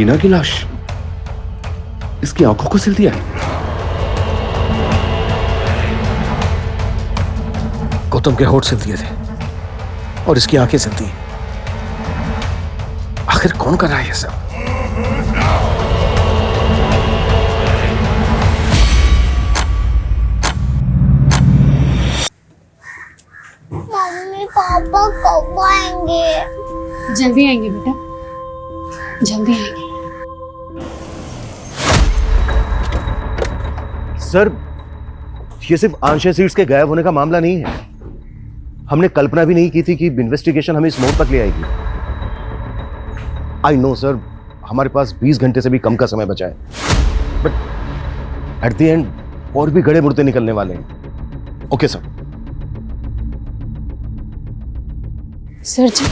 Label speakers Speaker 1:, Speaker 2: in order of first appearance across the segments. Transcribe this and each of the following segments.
Speaker 1: रीना की लाश, इसकी आंखों को सिल दिया है।
Speaker 2: गौतम के होठ सिल दिए थे और इसकी आंखें सिल दी। आखिर कौन कर रहा है ये सब?
Speaker 3: मम्मी पापा कब आएंगे?
Speaker 4: जल्दी आएंगे बेटा, जल्दी आएंगे।
Speaker 5: सर, ये सिर्फ आंशिया सीड्स के गायब होने का मामला नहीं है। हमने कल्पना भी नहीं की थी कि इन्वेस्टिगेशन हमें इस मोड़ तक ले आएगी। आई नो सर, हमारे पास 20 घंटे से भी कम का समय बचा है, बट एट द एंड और भी गड़े मुड़ते निकलने वाले हैं। Okay sir.
Speaker 4: सर जी,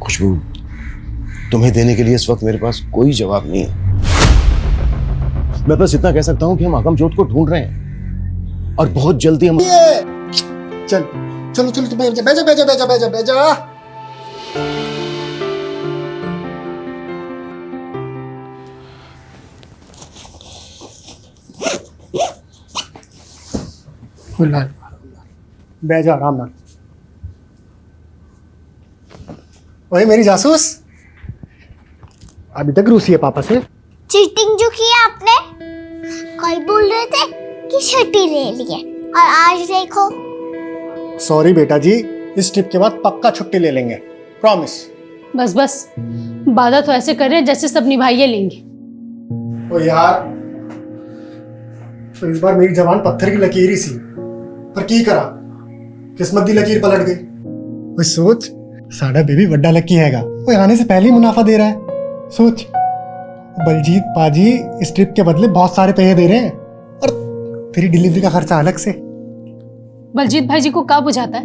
Speaker 5: खुशबू, तुम्हें देने के लिए इस वक्त मेरे पास कोई जवाब नहीं है। मैं बस इतना कह सकता हूं कि हम अगमजोत को ढूंढ रहे हैं और बहुत जल्दी हम
Speaker 6: चल चलो चलो तो बैठ जा बैठ जा बैठ जा बैठ जा बैठ जा बैठ जा। बैठ जा आराम नाल। ओए मेरी जासूस, अभी तक रूसी है पापा से।
Speaker 3: चीटिंग जो की आपने, कल बोल रहे थे कि छुट्टी ले लिए और आज देखो।
Speaker 6: सॉरी बेटा जी, इस ट्रिप के बाद पक्का छुट्टी ले लेंगे, प्रॉमिस।
Speaker 4: बस बस, वादा तो ऐसे कर रहे हैं जैसे सब निभाइए लेंगे।
Speaker 6: ओ यार, तो इस बार मेरी जबान पत्थर की लकीर ही सी, पर की करा, किस्मत दी लकीर पलट गई। ओए सोच, साडा बेबी बड्डा लकी हैगा, वो आने से पहले ही मुनाफा दे रहा है। सोच, बलजीत पाजी इस ट्रिप के बदले बहुत सारे पैसे दे रहे हैं और तेरी डिलीवरी का खर्चा अलग से।
Speaker 4: बलजीत भाई जी को क्या बुझाता है?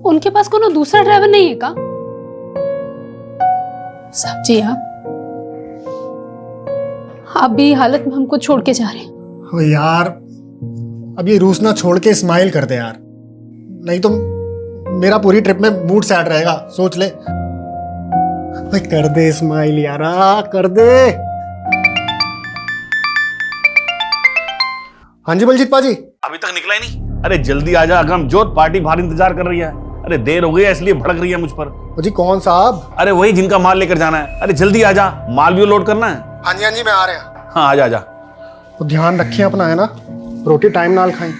Speaker 4: उनके पास कोनो दूसरा ड्राइवर नहीं है का? साहब जी, आप भी हालत में हमको छोड़ के जा रहे हैं।
Speaker 6: ओ यार, अब ये रूस ना छोड़ के स्माइल कर दे यार, नहीं तो मेरा पूरी ट्रिप में मूड सैड रहेगा। सोच ले भाई, कर दे स्माइल यारा, कर दे। हाँ जी बलजीत पाजी।
Speaker 7: अभी तक निकला ही नहीं? अरे जल्दी आ जा अगमजोत, पार्टी बाहर इंतजार कर रही है। अरे देर हो गई है इसलिए भड़क रही है मुझ पर।
Speaker 6: जी कौन साहब?
Speaker 7: अरे वही जिनका माल लेकर जाना है। अरे जल्दी आ जा, माल भी लोड करना है।
Speaker 6: हाँ जी मैं आ रहा हूँ।
Speaker 7: हाँ आ जा
Speaker 6: तो ध्यान रखिए अपना, है ना, रोटी टाइम नाल खाई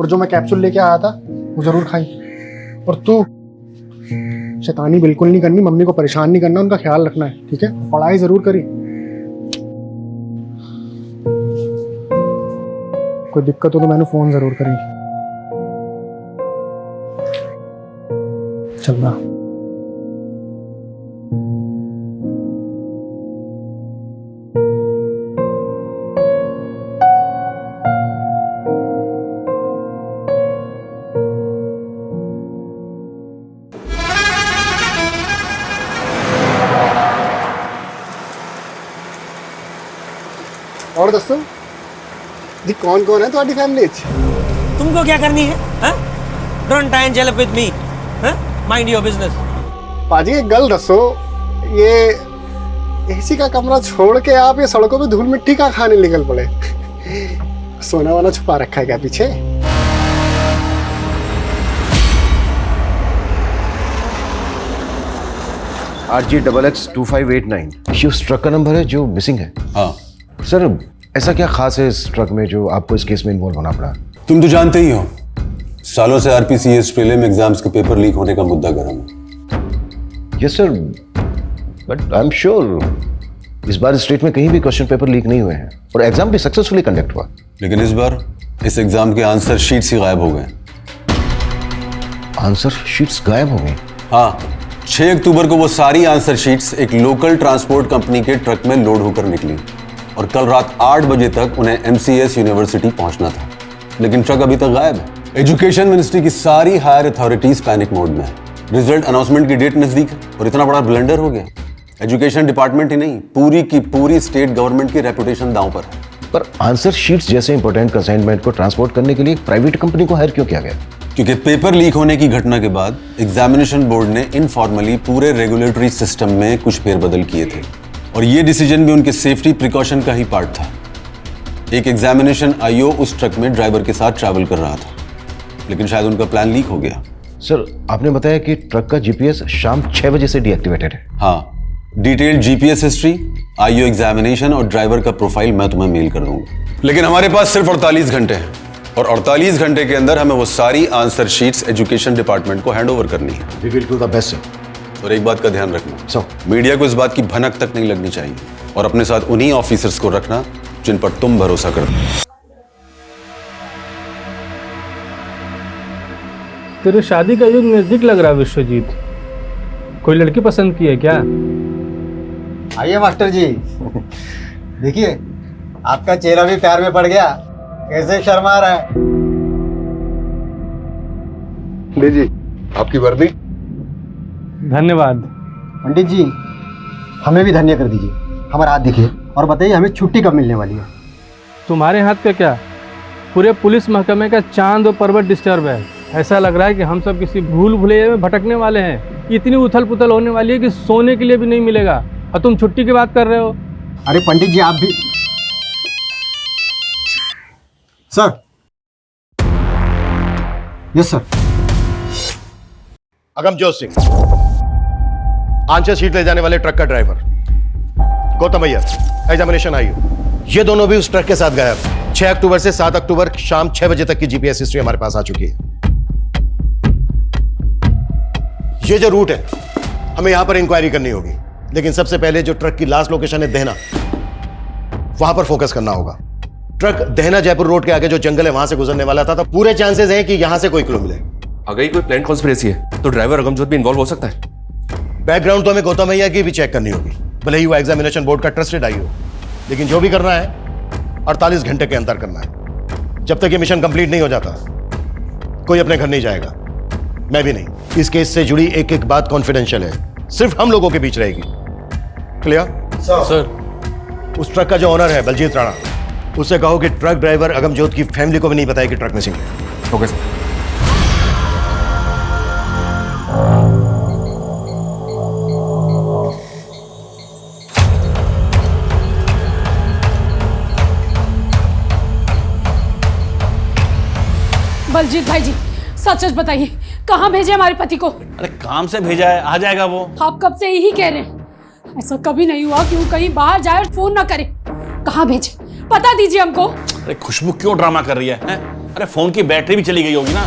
Speaker 6: और जो मैं कैप्सूल लेके आया था वो जरूर खाई। और तू शैतानी बिल्कुल नहीं करनी, मम्मी को परेशान नहीं करना, उनका ख्याल रखना है, ठीक है? पढ़ाई जरूर करी। कोई दिक्कत हो तो मैंने फोन जरूर करी। चलना। और दसो जी, कौन कौन है तुम्हारी फैमिली?
Speaker 8: तुमको क्या करनी है? Don't try and jail with me, mind your business.
Speaker 6: पाजी एक गल दसो, ये एसी का कमरा छोड़ के आप ये सड़कों पे धूल मिट्टी का खाने निकल पड़े? सोना वाना छुपा रखा है क्या पीछे?
Speaker 5: RG XX2589 ये उस ट्रक का नंबर है जो मिसिंग है।
Speaker 9: हाँ
Speaker 5: सर, ऐसा क्या खास है इस ट्रक में जो आपको इस केस में इन्वॉल्व होना पड़ा?
Speaker 9: तुम तो जानते ही हो, सालों से RPCS प्रीलिम एग्जाम्स के पेपर लीक होने का मुद्दा गर्म है।
Speaker 5: Yes sir, but I am sure इस बार स्टेट में कहीं भी क्वेश्चन पेपर लीक नहीं हुए हैं और एग्जाम भी सक्सेसफुली कंडक्ट हुआ।
Speaker 9: लेकिन इस बार इस एग्जाम के आंसर शीट्स ही गायब हो गए।
Speaker 5: आंसर शीट्स गायब हो गई?
Speaker 9: हाँ, 6 अक्टूबर को वो सारी आंसर शीट्स एक लोकल ट्रांसपोर्ट कंपनी के ट्रक में लोड होकर निकली और कल रात 8 बजे तक उन्हें MCS यूनिवर्सिटी पहुंचना था, लेकिन ट्रक अभी तक गायब है। एजुकेशन मिनिस्ट्री की सारी हायर अथॉरिटीज पैनिक मोड में है। रिजल्ट अनाउंसमेंट की डेट नजदीक है और इतना बड़ा ब्लंडर हो गया। एजुकेशन डिपार्टमेंट ही नहीं, पूरी की पूरी स्टेट गवर्नमेंट की रेपुटेशन दांव पर है।
Speaker 5: पर आंसर शीट्स जैसे इंपॉर्टेंट कंसाइनमेंट को ट्रांसपोर्ट करने के लिए एक प्राइवेट कंपनी को हायर क्यों किया गया?
Speaker 9: क्योंकि पेपर लीक होने की घटना के बाद एग्जामिनेशन बोर्ड ने इनफॉर्मली पूरे रेगुलेटरी सिस्टम में कुछ फेरबदल किए थे और ये डिसीजन भी उनके सेफ्टी प्रिकॉशन का ही पार्ट था। एक एग्जामिनेशन आईओ उस ट्रक में ड्राइवर के साथ ट्रैवल कर रहा था, लेकिन शायद उनका प्लान लीक हो गया।
Speaker 5: सर, आपने बताया कि ट्रक का जीपीएस शाम 6 बजे से डीएक्टिवेटेड है।
Speaker 9: हाँ, detailed GPS history, IO examination और ड्राइवर का प्रोफाइल मैं तुम्हें मेल कर दूंगा। लेकिन हमारे पास सिर्फ 48 घंटे हैं और 48 घंटे के अंदर हमें वो सारी आंसर शीट्स एजुकेशन डिपार्टमेंट को हैंड ओवर करनी है।
Speaker 5: We will do the best sir.
Speaker 9: और एक बात का ध्यान रखना,
Speaker 5: सर,
Speaker 9: मीडिया को इस बात की भनक तक नहीं लगनी चाहिए और अपने साथ उन्हीं ऑफिसर्स को रखना जिन पर तुम भरोसा करते हो।
Speaker 2: तेरे शादी का युग नजदीक लग रहा है विश्वजीत। कोई लड़की पसंद की है क्या?
Speaker 6: आइए मास्टर जी। देखिए, आपका चेहरा भी प्यार में पड़ गया। कैसे शर्मा रहा है।
Speaker 1: लीजिए आपकी वर्दी।
Speaker 2: धन्यवाद।
Speaker 6: पंडित जी, हमें भी धन्य कर दीजिए। हमारा हाथ दिखिए और बताइए हमें छुट्टी कब मिलने वाली है।
Speaker 2: तुम्हारे हाथ का क्या, पूरे पुलिस महकमे का चांद और पर्वत डिस्टर्ब है। ऐसा लग रहा है कि हम सब किसी भूल भुलैया में भटकने वाले हैं। इतनी उथल पुथल होने वाली है कि सोने के लिए भी नहीं मिलेगा और तुम छुट्टी की बात कर रहे हो।
Speaker 6: अरे पंडित जी, आप भी। Sir. Yes sir.
Speaker 5: Agamjot Singh, answer sheet ले जाने वाले ट्रक का driver. Gautam Iyer, examination IO, ये दोनों भी उस ट्रक के साथ गायब। 6 अक्टूबर से 7 अक्टूबर शाम 6 बजे तक की जीपीएस हिस्ट्री हमारे पास आ चुकी है। ये जो रूट है, हमें यहां पर इंक्वायरी करनी होगी, लेकिन सबसे पहले जो ट्रक की लास्ट लोकेशन है देहना, वहां पर फोकस करना होगा। ट्रक देहना जयपुर रोड के आगे जो जंगल है वहां से गुजरने वाला था, तो पूरे चांसेस हैं कि यहां से कोई क्लू मिले।
Speaker 10: अगर ये कोई प्लान कॉन्स्पिरेसी है तो ड्राइवर अगमजोत भी इन्वॉल्व हो सकता है।
Speaker 5: बैकग्राउंड तो हमें गौतम भैया की भी चेक करनी होगी, भले ही वो एग्जामिनेशन बोर्ड का ट्रस्टेड आई हो, लेकिन जो भी करना है 48 घंटे के अंदर करना है। जब तक ये मिशन कंप्लीट नहीं हो जाता कोई अपने घर नहीं जाएगा, मैं भी नहीं। इस केस से जुड़ी एक एक बात कॉन्फिडेंशियल है, सिर्फ हम लोगों के बीच रहेगी। Clear
Speaker 10: sir.
Speaker 5: उस ट्रक का जो ओनर है बलजीत राणा, उससे कहो कि ट्रक ड्राइवर अगमजोत की फैमिली को भी नहीं बताया कि ट्रक मिसिंग है।
Speaker 10: Okay sir.
Speaker 4: बलजीत भाई जी, सच सच बताइए, कहाँ भेजे हमारे पति को?
Speaker 7: अरे काम से भेजा है, आ जाएगा वो।
Speaker 4: आप कब से यही कह रहे हैं? ऐसा कभी नहीं हुआ कि वो कहीं बाहर जाए और फोन ना करे। कहाँ भेजे, पता दीजिए हमको।
Speaker 7: अरे खुशबू क्यों ड्रामा कर रही है? अरे फोन की बैटरी भी चली गई होगी ना।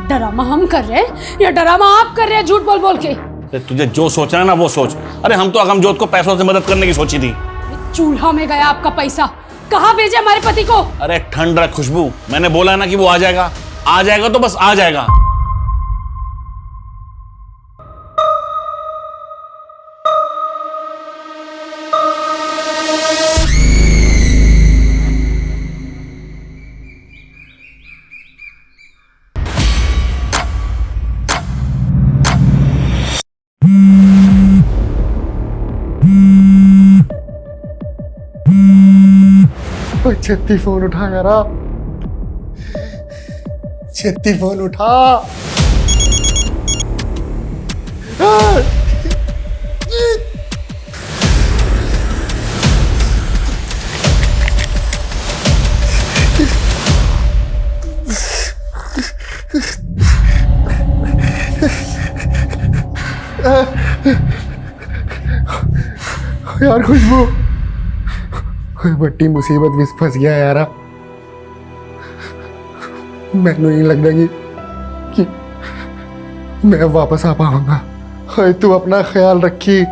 Speaker 4: ड्रामा हम कर रहे हैं या ड्रामा आप कर रहे हैं झूठ बोल बोल के?
Speaker 7: अरे तुझे जो सोचना है ना वो सोच। अरे हम तो अगमजोत को पैसों से मदद करने की सोची थी।
Speaker 4: चूल्हा में गया आपका पैसा। कहाँ भेजे हमारे पति को?
Speaker 7: अरे ठंड रख खुशबू, मैंने बोला ना कि वो आ जाएगा। आ जाएगा तो बस आ जाएगा।
Speaker 6: छत्ती फोन उठा यार, छत्ती फोन उठा। यार खुशबू, बड़ी मुसीबत में फंस गया यार। मैनू नहीं लगता कि मैं वापस आ पाऊंगा। तू अपना ख्याल रखी।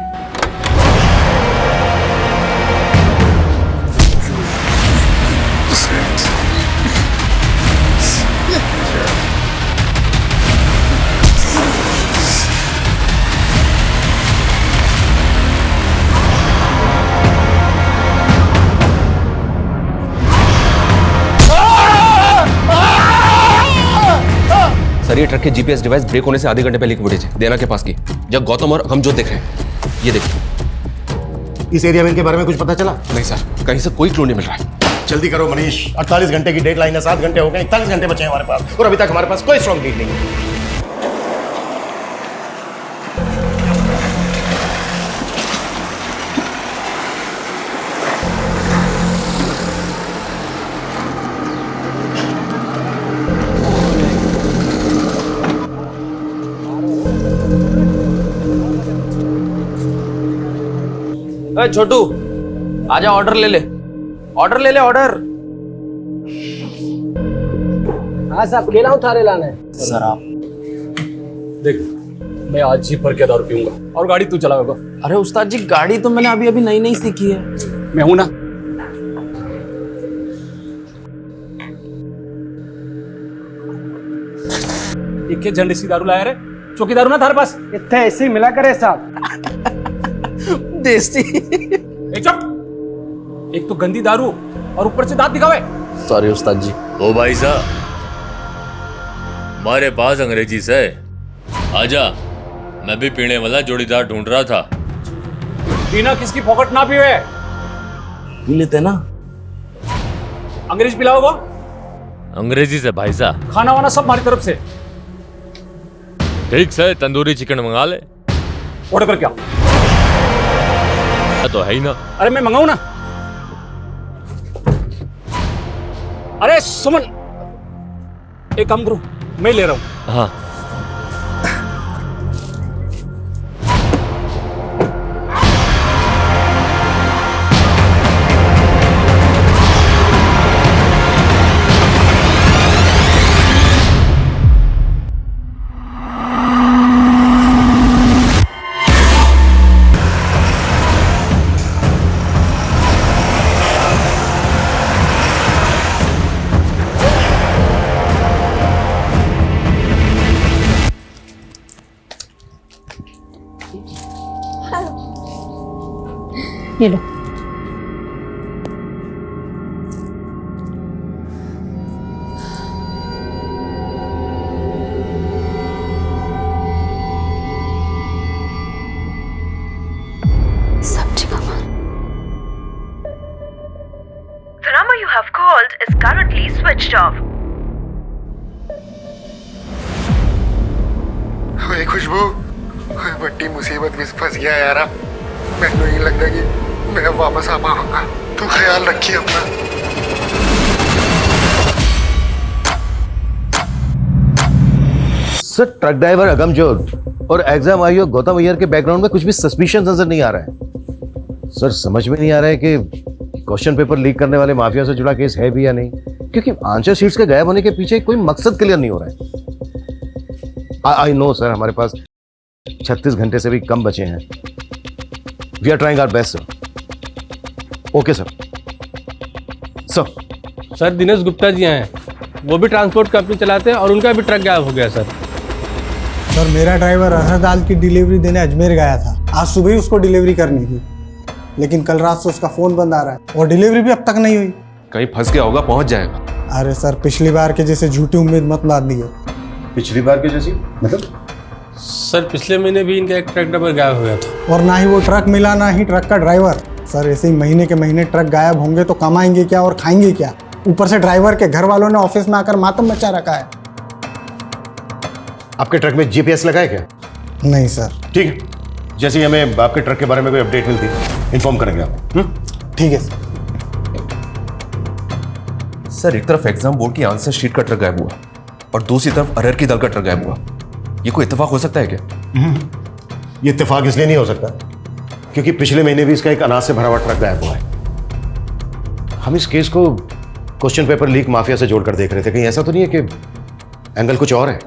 Speaker 10: सर, ये ट्रक के जीपीएस डिवाइस ब्रेक होने से आधे घंटे पहले की फुटेज है, देना के पास की, जब गौतम और अगमजोत देख रहे हैं। ये देखिए।
Speaker 5: इस एरिया में इनके बारे में कुछ पता चला?
Speaker 10: नहीं सर, कहीं से कोई क्लू नहीं मिल रहा है।
Speaker 5: जल्दी करो मनीष, 48 घंटे की डेडलाइन है, 7 घंटे हो गए, 41 घंटे बचे हैं हमारे पास और अभी तक हमारे पास कोई स्ट्रॉन्ग लीड नहीं है।
Speaker 10: अरे छोटू आजा, ऑर्डर ले ले, ऑर्डर ले ले, ऑर्डर।
Speaker 8: हाँ साहब, केला उतारे लाना है।
Speaker 10: सर आप देख, मैं आज ही भर के दारू पीऊंगा और गाड़ी तू चलाएगा। अरे उस्ताद जी, गाड़ी तो मैंने अभी अभी नई नई सीखी है।
Speaker 2: मैं हूं ना।
Speaker 11: एक झंडी सी दारू लाया रे, चौकी दारू ना थारे पास
Speaker 8: इतने ऐसे ही मिला करे साहब।
Speaker 10: देसी।
Speaker 11: चुप, एक तो गंदी दारू और ऊपर से दांत दिखावे।
Speaker 10: सॉरी उस्ताद जी।
Speaker 12: ओ भाई साहब, हमारे पास अंग्रेजी से आजा, मैं भी पीने वाला जोड़ीदार ढूंढ रहा था।
Speaker 11: पीना किसकी पॉकेट ना पीवे,
Speaker 10: पी लेते ना।
Speaker 11: अंग्रेजी पिलाओगे?
Speaker 12: अंग्रेजी से भाई साहब।
Speaker 11: खाना वाना सब हमारी तरफ से।
Speaker 12: ठीक से तंदूरी चिकन मंगा ले।
Speaker 11: ऑर्डर कर क्या?
Speaker 12: तो है ही ना।
Speaker 11: अरे मैं मंगाऊं ना। अरे सुमन, एक काम करो, मैं ले रहा हूं।
Speaker 12: हाँ
Speaker 4: ये लो।
Speaker 3: सब्जी का माल।
Speaker 13: The number you have called is currently switched off.
Speaker 6: ओए खुशबू, ओए बड़ी मुसीबत में फंस गया यारा। मैं नहीं लगता कि मैं वापस आ पाऊंगा। तो ख्याल रखिए अपना।
Speaker 5: सर, ट्रक ड्राइवर अगमजोत और एग्जाम आईओ गौतम अय्यर के बैकग्राउंड में कुछ भी सस्पिशन नजर नहीं आ रहा है। सर, समझ में नहीं आ रहा है कि क्वेश्चन पेपर लीक करने वाले माफिया से जुड़ा केस है भी या नहीं, क्योंकि आंसर शीट्स के गायब होने के पीछे कोई मकसद क्लियर नहीं हो रहा है। आई नो सर, हमारे पास 36 घंटे से भी कम बचे हैं। We are trying our best sir. Okay sir.
Speaker 2: Sir Dinesh Gupta ji हैं, वो भी ट्रांसपोर्ट कंपनी चलाते हैं और उनका भी ट्रक गायब हो गया सर।
Speaker 6: सर, मेरा ड्राइवर अरहर दाल की डिलीवरी देने अजमेर गया था। आज सुबह ही उसको डिलीवरी करनी थी, लेकिन कल रात से उसका फोन बंद आ रहा है और डिलीवरी भी अब तक नहीं हुई।
Speaker 10: कहीं फंस गया होगा, पहुंच जाएगा।
Speaker 6: अरे सर, पिछली बार के जैसे झूठी उम्मीद मत लाद दिए।
Speaker 5: पिछली बार के जैसी मतलब?
Speaker 2: सर पिछले महीने भी इनका एक ट्रक ड्राइवर गायब हो गया था।
Speaker 6: और ना ही वो ट्रक मिला, ना ही ट्रक का ड्राइवर। सर, ऐसे ही महीने के महीने ट्रक गायब होंगे तो कमाएंगे क्या और खाएंगे क्या? ऊपर से ड्राइवर के घर वालों ने ऑफिस में आकर मातम मचा रखा है।
Speaker 5: आपके ट्रक में जीपीएस लगा है क्या?
Speaker 6: नहीं सर।
Speaker 5: ठीक है, जैसे ही हमें आपके ट्रक के बारे में कोई अपडेट मिलती है इन्फॉर्म करेंगे आपको।
Speaker 6: ठीक है सर।
Speaker 10: सर, एक तरफ एग्जाम बोर्ड की आंसर शीट का ट्रक गायब हुआ और दूसरी तरफ अरहर की दाल का ट्रक गायब हुआ। ये कोई इत्तेफाक हो सकता है क्या?
Speaker 5: ये इत्तेफाक इसलिए नहीं हो सकता क्योंकि पिछले महीने भी इसका एक अनाज से भरा हुआ ट्रक गायब हुआ है। हम इस केस को क्वेश्चन पेपर लीक माफिया से जोड़कर देख रहे थे। कहीं ऐसा तो नहीं है कि एंगल कुछ और है?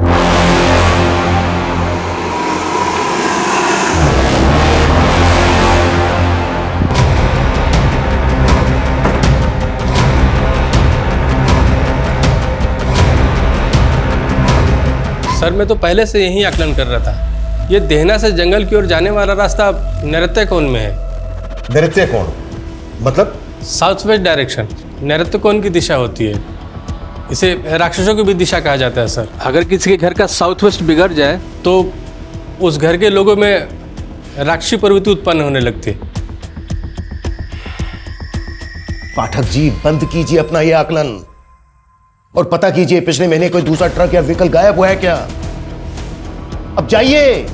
Speaker 2: सर मैं तो पहले से यही आकलन कर रहा था। ये देहना से जंगल की ओर जाने वाला रास्ता नैऋत्य-कोण में है।
Speaker 5: नैऋत्य-कोण मतलब?
Speaker 2: साउथ वेस्ट डायरेक्शन नैऋत्य-कोण की दिशा होती है। इसे राक्षसों की भी दिशा कहा जाता है सर। अगर किसी के घर का साउथ वेस्ट बिगड़ जाए तो उस घर के लोगों में राक्षसी प्रवृत्ति उत्पन्न होने लगती है।
Speaker 5: पाठक जी, बंद कीजिए अपना यह आकलन और पता कीजिए पिछले महीने कोई दूसरा ट्रक या व्हीकल गायब हुआ है क्या। अब जाइए।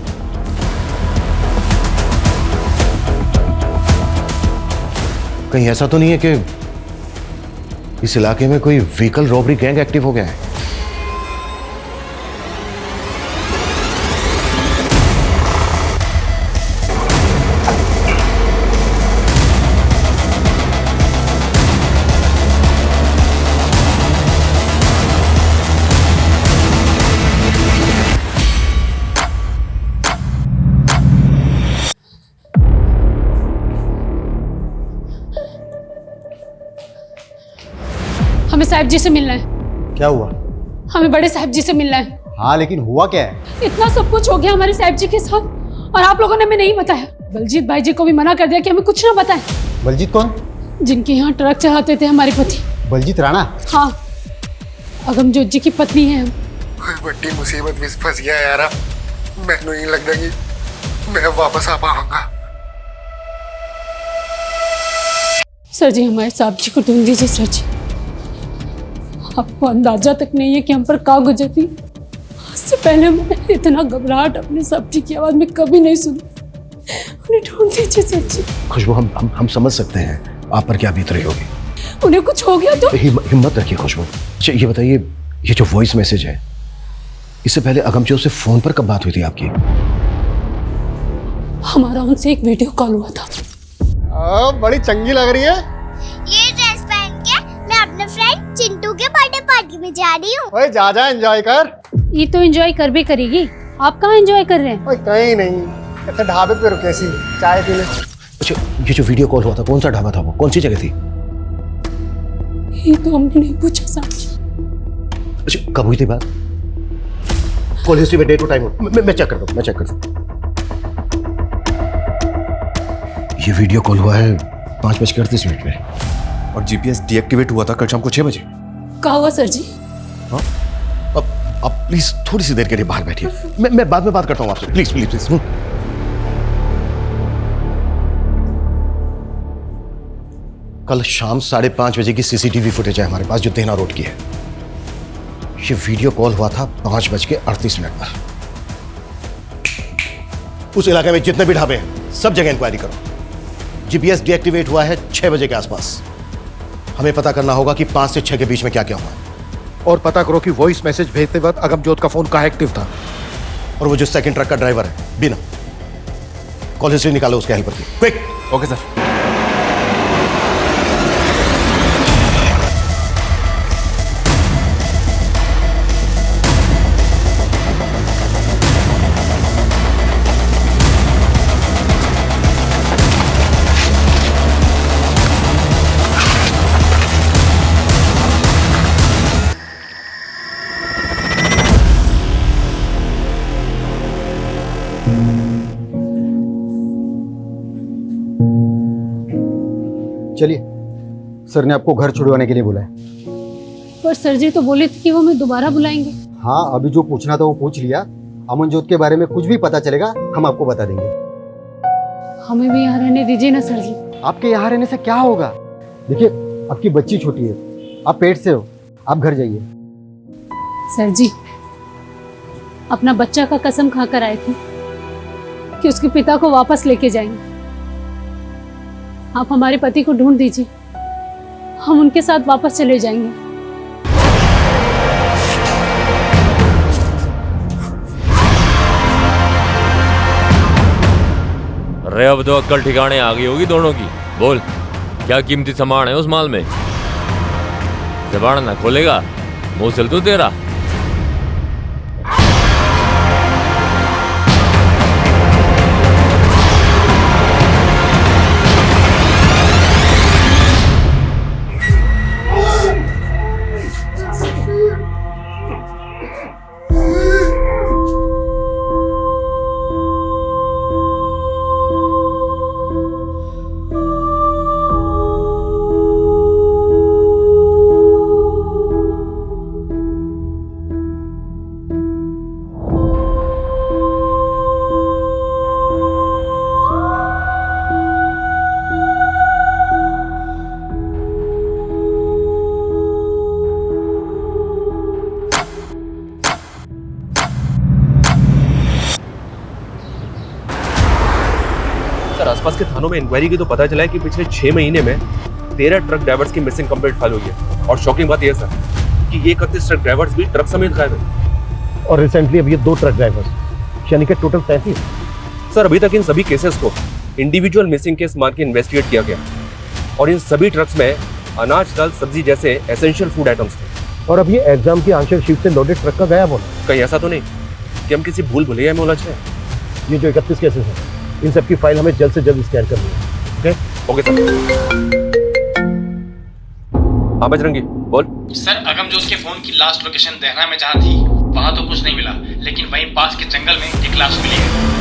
Speaker 5: कहीं ऐसा तो नहीं है कि इस इलाके में कोई व्हीकल रॉबरी गैंग एक्टिव हो गया है?
Speaker 4: हमें साहब जी से मिलना है।
Speaker 6: क्या हुआ?
Speaker 4: हमें बड़े साहब जी से मिलना है।
Speaker 6: हाँ लेकिन हुआ क्या है?
Speaker 4: इतना सब कुछ हो गया हमारे साहब जी के साथ और आप लोगों ने हमें नहीं बताया। बलजीत भाई जी को भी मना कर दिया कि हमें कुछ ना बताएं।
Speaker 6: बलजीत कौन?
Speaker 4: जिनके यहाँ ट्रक चलाते थे हमारे पति।
Speaker 6: बलजीत राणा?
Speaker 4: हाँ, अगमजोत जी की पत्नी है हम।
Speaker 6: बड़ी मुसीबत में फंस गया यार। मैनू नहीं लगता कि मैं वापस आ पाऊंगा।
Speaker 4: सर जी हमारे साहब जी को ढूंढ दीजिए सर जी। आपको अंदाजा तक नहीं है कि हम पर क्या गुजरती। इससे पहले मैं इतना घबराहट अपने साहब जी की आवाज में कभी नहीं सुनी। उन्हें ढूंढ दीजिए सर जी।
Speaker 5: खुशबू, हम समझ सकते हैं आप पर क्या बीत रही होगी।
Speaker 4: उन्हें कुछ हो गया तो
Speaker 5: हिम्मत रखिए खुशबू। अच्छा ये बताइए, ये जो वॉइस मैसेज है, इससे पहले अगमजोत से फोन पर कब बात हुई थी आपकी?
Speaker 4: हमारा उनसे एक वीडियो कॉल हुआ था।
Speaker 6: बड़ी चंगी लग रही है।
Speaker 3: ये ड्रेस पहन के मैं अपने फ्रेंड चिंटू के बर्थडे पार्टी में जा रही हूँ।
Speaker 6: ओए जा एंजॉय कर।
Speaker 4: ये तो एंजॉय कर भी करेगी। आप कहाँ एंजॉय कर रहे हैं?
Speaker 6: ओए कहीं नहीं, ऐसे ढाबे पे रुके सी चाय पीने।
Speaker 5: अच्छा ये जो वीडियो कॉल हुआ था, कौन सा ढाबा था वो, कौन सी जगह थी?
Speaker 4: ये तो हमने नहीं पूछा साहब जी।
Speaker 5: अच्छा कब हुई थी बात? कॉल हिस्ट्री में डेट और टाइम मैं चेक करता हूँ, मैं चेक करता हूँ। ये वीडियो कॉल हुआ है 5:38 में और जीपीएस डीएक्टिवेट हुआ था कल शाम को 6 बजे।
Speaker 4: क्या हुआ सर जी?
Speaker 5: हाँ अब प्लीज थोड़ी सी देर के लिए बाहर बैठिए, मैं बाद में बात करता हूँ आपसे। Please please please. कल शाम 5:30 बजे की सीसीटीवी फुटेज है हमारे पास जो देना रोड की है। ये वीडियो कॉल हुआ था 5:38 पर। उस इलाके में जितने भी ढाबे हैं सब जगह इंक्वायरी करो। जीपीएस डीएक्टिवेट हुआ है 6 बजे के आसपास। हमें पता करना होगा कि 5 से 6 के बीच में क्या क्या हुआ है और पता करो कि वॉइस मैसेज भेजते वक्त अगमजोत का फोन कहाँ एक्टिव था और वो जो सेकंड ट्रक का ड्राइवर है बिना। कॉल हिस्ट्री निकालो उसके हेल्पर की, क्विक।
Speaker 10: Okay sir.
Speaker 6: चलिए, सर ने आपको घर छुड़वाने के लिए बुलाया।
Speaker 4: पर सर जी तो बोले थे कि वो हमें दोबारा बुलाएंगे।
Speaker 6: हाँ अभी जो पूछना था वो पूछ लिया। अमनजोत के बारे में कुछ भी पता चलेगा हम आपको बता देंगे।
Speaker 4: हमें भी यहाँ रहने दीजिए ना सर जी।
Speaker 6: आपके यहाँ रहने से क्या होगा? देखिए आपकी बच्ची छोटी है, आप पेट से हो, आप घर जाइए।
Speaker 4: सर जी अपना बच्चा का कसम खाकर आए थे कि उसके पिता को वापस लेके जाएंगे। आप हमारे पति को ढूंढ दीजिए, हम उनके साथ वापस चले जाएंगे।
Speaker 12: अरे अब तो अक्कल ठिकाने आ गई होगी दोनों की। बोल क्या कीमती सामान है उस माल में? जबान ना खोलेगा, मुंह चल तू तेरा।
Speaker 14: सर आसपास के थानों में इंक्वायरी की तो पता चला है कि पिछले 6 महीने में 13 ट्रक ड्राइवर्स की मिसिंग कंप्लेंट फाइल हुई है। और शॉकिंग बात यह सर कि ये 31 ट्रक ड्राइवर्स भी ट्रक समेत गायब है।
Speaker 5: और रिसेंटली अब ये 2 ट्रक ड्राइवर्स, यानी कि टोटल 33।
Speaker 14: सर अभी तक इन सभी केसेस को इंडिविजुअल मिसिंग केस मान के इन्वेस्टिगेट किया गया और इन सभी ट्रक्स में अनाज, दाल, सब्जी जैसे एसेंशियल फूड आइटम्स थे।
Speaker 5: और अब ये एग्जाम की आंसर शीट से लोडेड ट्रक का गायब होना।
Speaker 14: कहीं ऐसा तो नहीं कि हम किसी भूल भुलैया में उलझे हैं?
Speaker 5: ये जो 31 केसेस हैं, इन सब की फाइल हमें जल्द से जल्द स्कैन करनी है।
Speaker 14: Okay sir. हाँ बजरंगी बोल।
Speaker 15: सर अगमजोत के फोन की लास्ट लोकेशन देहरा में जहाँ थी वहाँ तो कुछ नहीं मिला, लेकिन वहीं पास के जंगल में एक लाश मिली है।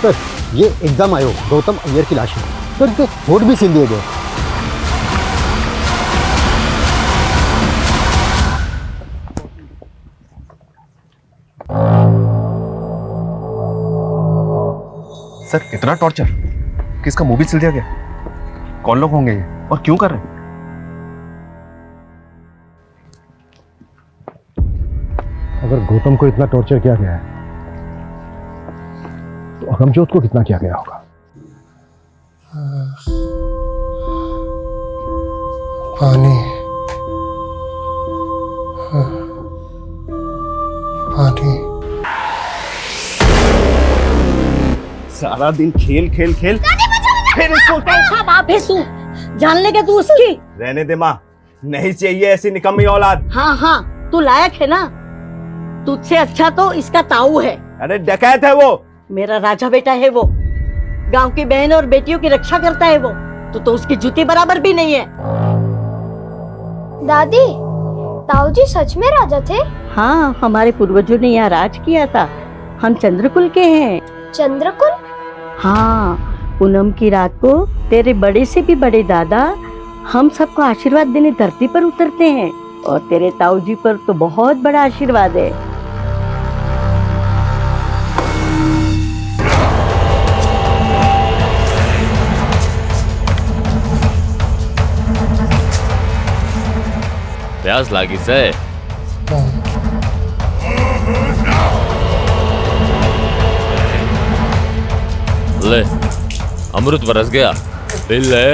Speaker 6: सर ये एग्जाम आयोग गौतम अय्यर की लाश है। सर इनके वोट भी सील दिए गए।
Speaker 7: सर इतना टॉर्चर, किसका मुंह भी सिल दिया गया? कौन लोग होंगे ये और क्यों कर रहे हैं?
Speaker 5: अगर गौतम को इतना टॉर्चर किया गया है तो अगमजोत को कितना किया गया होगा?
Speaker 6: पानी पानी।
Speaker 7: सारा दिन खेल खेल खेल फिर इसको
Speaker 16: बाप है तू, जान लेगा तू उसकी।
Speaker 7: रहने दे माँ, नहीं चाहिए ऐसी निकम्मी औलाद।
Speaker 16: हाँ हाँ तू लायक है ना, तुझसे अच्छा तो इसका ताऊ है।
Speaker 7: अरे डकैत है वो।
Speaker 16: मेरा राजा बेटा है वो, गांव की बहन और बेटियों की रक्षा करता है वो। तू तो उसकी जूती बराबर भी नहीं है।
Speaker 3: दादी, ताऊ जी सच में राजा थे?
Speaker 16: हाँ हमारे पूर्वजों ने यहाँ राज किया था। हम चंद्रकुल के हैं।
Speaker 3: चंद्रकुल?
Speaker 16: हाँ, पूनम की रात को तेरे बड़े से भी बड़े दादा हम सबको आशीर्वाद देने धरती पर उतरते हैं और तेरे ताऊ जी पर तो बहुत बड़ा आशीर्वाद है।
Speaker 12: प्यास लागी से ले, अमृत बरस गया, पी ले।